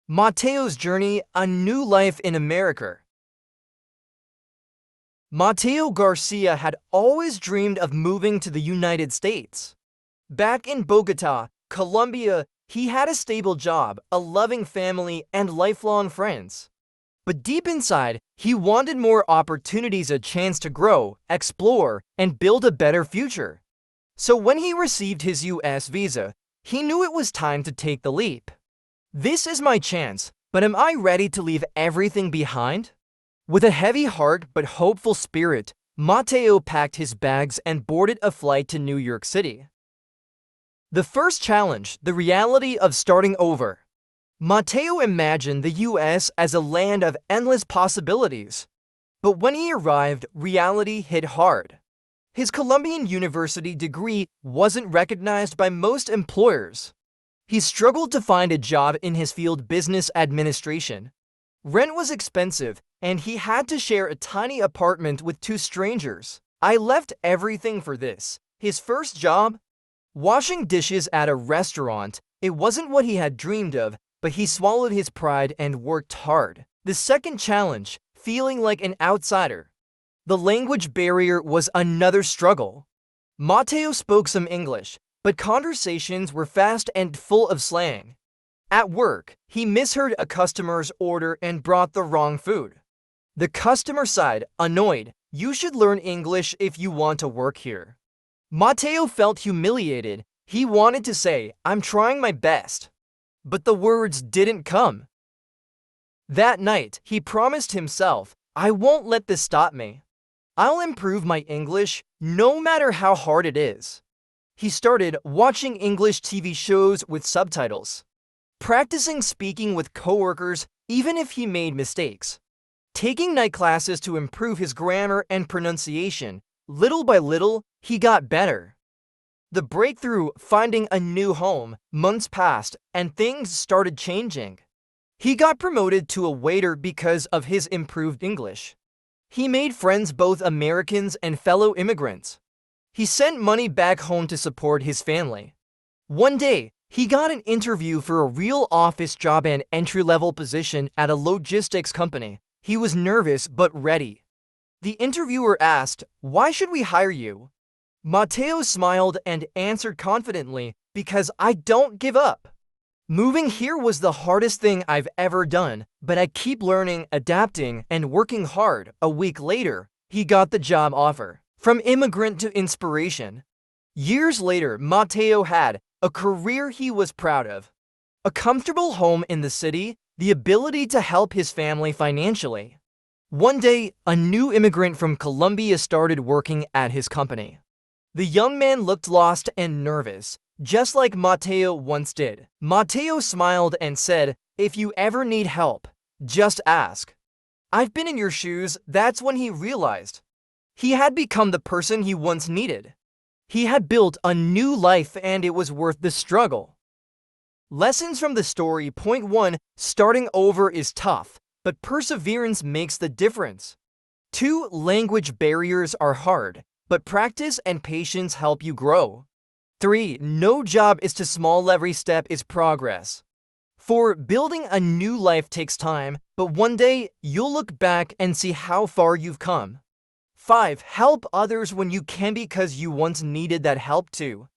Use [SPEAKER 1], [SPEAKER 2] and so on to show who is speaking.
[SPEAKER 1] Mateo's journey, a new life in America. Mateo García had always dreamed of moving to the United States. Back in Bogotá, Colombia, he had a stable job, a loving family, and lifelong friends. But deep inside, he wanted more opportunities, a chance to grow, explore, and build a better future. So when he received his US visa, he knew it was time to take the leap. This is my chance, but am I ready to leave everything behind? With a heavy heart but hopeful spirit, Mateo packed his bags and boarded a flight to New York City. The first challenge, the reality of starting over. Mateo imagined the US as a land of endless possibilities. But when he arrived, reality hit hard. His Colombian university degree wasn't recognized by most employers. He struggled to find a job in his field, business administration. Rent was expensive, and he had to share a tiny apartment with two strangers. I left everything for this. His first job? Washing dishes at a restaurant. It wasn't what he had dreamed of, but he swallowed his pride and worked hard. The second challenge, feeling like an outsider. The language barrier was another struggle. Mateo spoke some English, but conversations were fast and full of slang. At work, he misheard a customer's order and brought the wrong food. The customer side, annoyed, "You should learn English if you want to work here." Mateo felt humiliated. He wanted to say, "I'm trying my best." But the words didn't come. That night, he promised himself, "I won't let this stop me. I'll improve my English, no matter how hard it is." He started watching English TV shows with subtitles, practicing speaking with coworkers even if he made mistakes, taking night classes to improve his grammar and pronunciation. Little by little, he got better. The breakthrough, finding a new home. Months passed, and things started changing. He got promoted to a waiter because of his improved English. He made friends, both Americans and fellow immigrants. He sent money back home to support his family. One day, he got an interview for a real office job, an entry-level position at a logistics company. He was nervous but ready. The interviewer asked, "Why should we hire you?" Mateo smiled and answered confidently, "Because I don't give up. Moving here was the hardest thing I've ever done, but I keep learning, adapting, and working hard." A week later, he got the job offer. From immigrant to inspiration. Years later, Mateo had a career he was proud of, a comfortable home in the city, the ability to help his family financially. One day, a new immigrant from Colombia started working at his company. The young man looked lost and nervous, just like Mateo once did. Mateo smiled and said, "If you ever need help, just ask. I've been in your shoes." That's when he realized he had become the person he once needed. He had built a new life, and it was worth the struggle. Lessons from the story. Point 1. Starting over is tough, but perseverance makes the difference. 2. Language barriers are hard, but practice and patience help you grow. 3. No job is too small, every step is progress. 4. Building a new life takes time, but one day you'll look back and see how far you've come. 5. Help others when you can, because you once needed that help too.